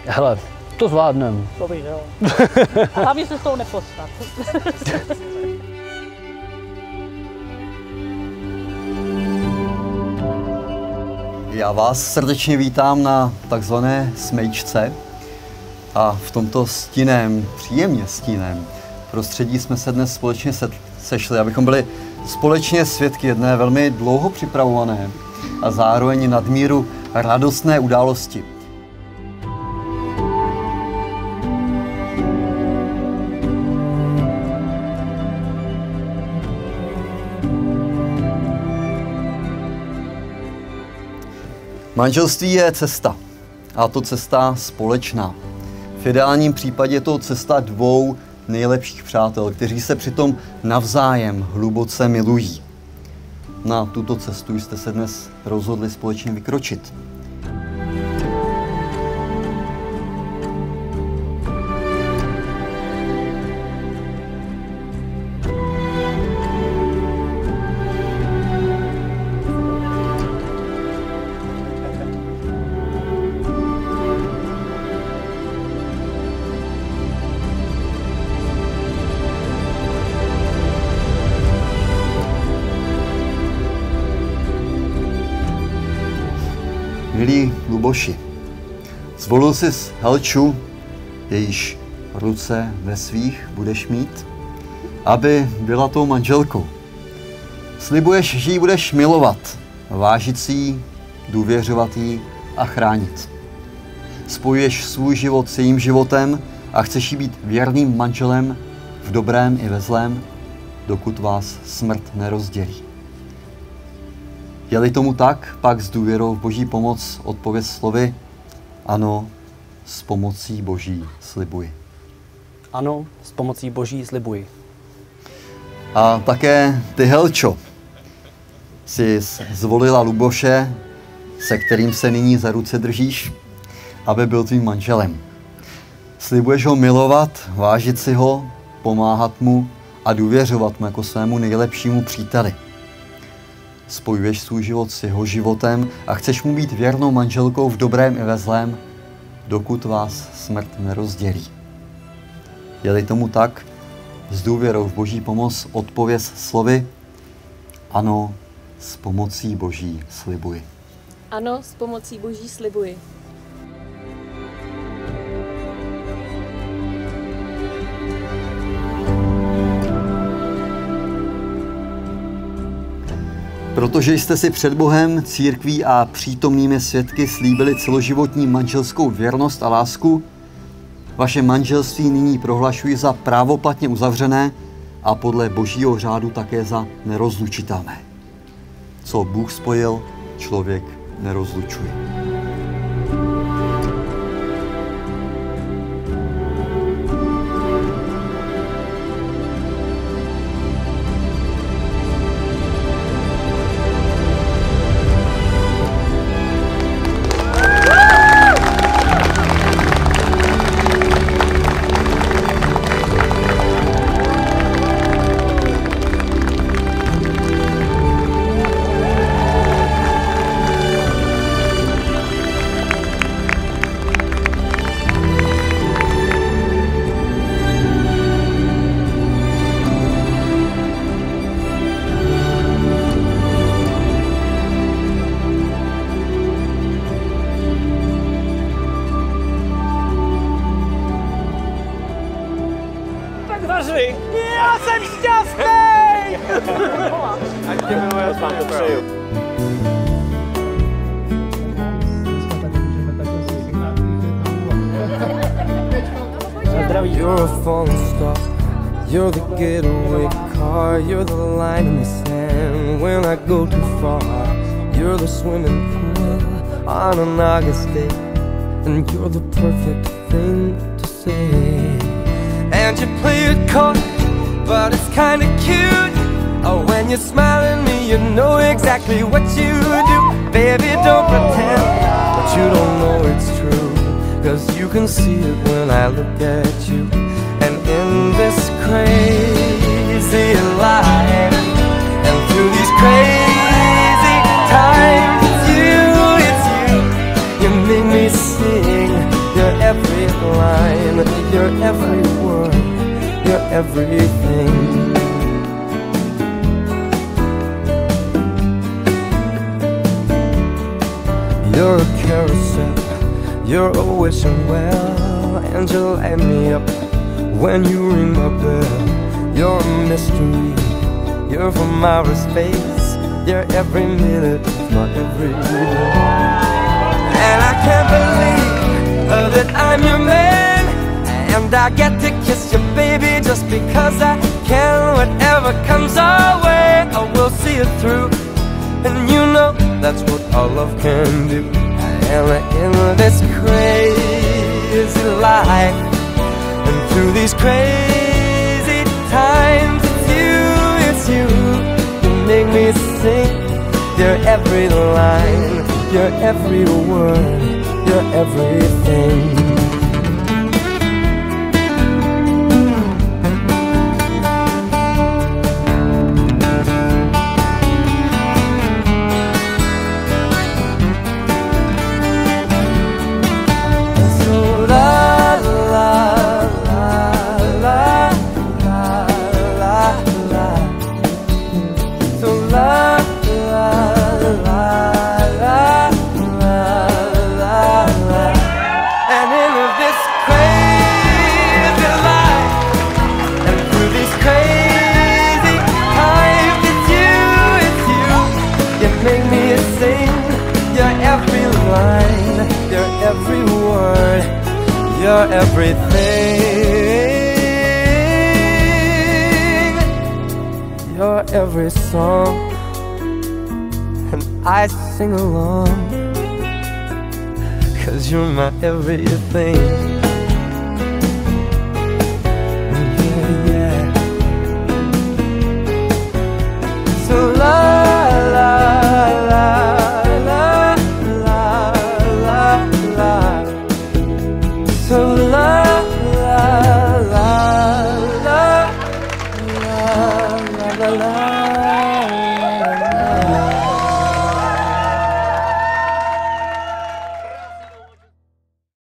Hele, to zvládnem. To bych, jo. A hlavně se s tou nepostat. Já vás srdečně vítám na takzvané smejčce a v tomto stinném, příjemně stinném prostředí jsme se dnes společně sešli, abychom byli společně svědky jedné velmi dlouho připravované a zároveň nadmíru radostné události. Manželství je cesta, a to cesta společná. V ideálním případě je to cesta dvou nejlepších přátel, kteří se přitom navzájem hluboce milují. Na tuto cestu jste se dnes rozhodli společně vykročit. Milí Luboši, zvolil jsi Helču, jejíž ruce ve svých budeš mít, aby byla tou manželkou. Slibuješ, že ji budeš milovat, vážit si ji, důvěřovat jí a chránit. Spojuješ svůj život s jejím životem a chceš jí být věrným manželem v dobrém i ve zlém, dokud vás smrt nerozdělí. Je-li tomu tak, pak s důvěrou v Boží pomoc odpověz slovy ano, s pomocí Boží slibuji. Ano, s pomocí Boží slibuji. A také ty, Helčo, jsi zvolila Luboše, se kterým se nyní za ruce držíš, aby byl tvým manželem. Slibuješ ho milovat, vážit si ho, pomáhat mu a důvěřovat mu jako svému nejlepšímu příteli. Spojuješ svůj život s jeho životem a chceš mu být věrnou manželkou v dobrém i ve zlém, dokud vás smrt nerozdělí. Je-li tomu tak, s důvěrou v Boží pomoc odpověz slovy ano, s pomocí Boží slibuji. Ano, s pomocí Boží slibuji. Protože jste si před Bohem, církví a přítomnými svědky slíbili celoživotní manželskou věrnost a lásku, vaše manželství nyní prohlašuji za právoplatně uzavřené a podle Božího řádu také za nerozlučitelné. Co Bůh spojil, člověk nerozlučuje. Já jsem šťastný! Ať tě miluje, vám to přeju. Zdraví. You're a falling star, you're the getaway car, you're the line in the sand when I go too far. You're the swimming pool on an August day, and you're the perfect thing to say. And you play it cold, but it's kinda cute. Oh, when you smile at me, you know exactly what you do. Baby, don't pretend that you don't know it's true, 'cause you can see it when I look at you. And in this crazy life, and through these crazy times, it's you, you make me sing your every every word, you're everything. You're a carousel, you're a wishing well, and you light me up when you ring my bell. You're a mystery, you're from outer space, you're every minute of my every day. And I can't believe that I'm your man, and I get to kiss you, baby, just because I can. Whatever comes our way, I will see it through. And you know that's what all love can do. And in this crazy life, and through these crazy times, it's you, you make me sing. You're every line, you're every word, you're everything. Every word, you're everything. You're every song, and I sing along, 'cause you're my everything. Yeah, yeah. So la la la la la la la. So la la la la la la la.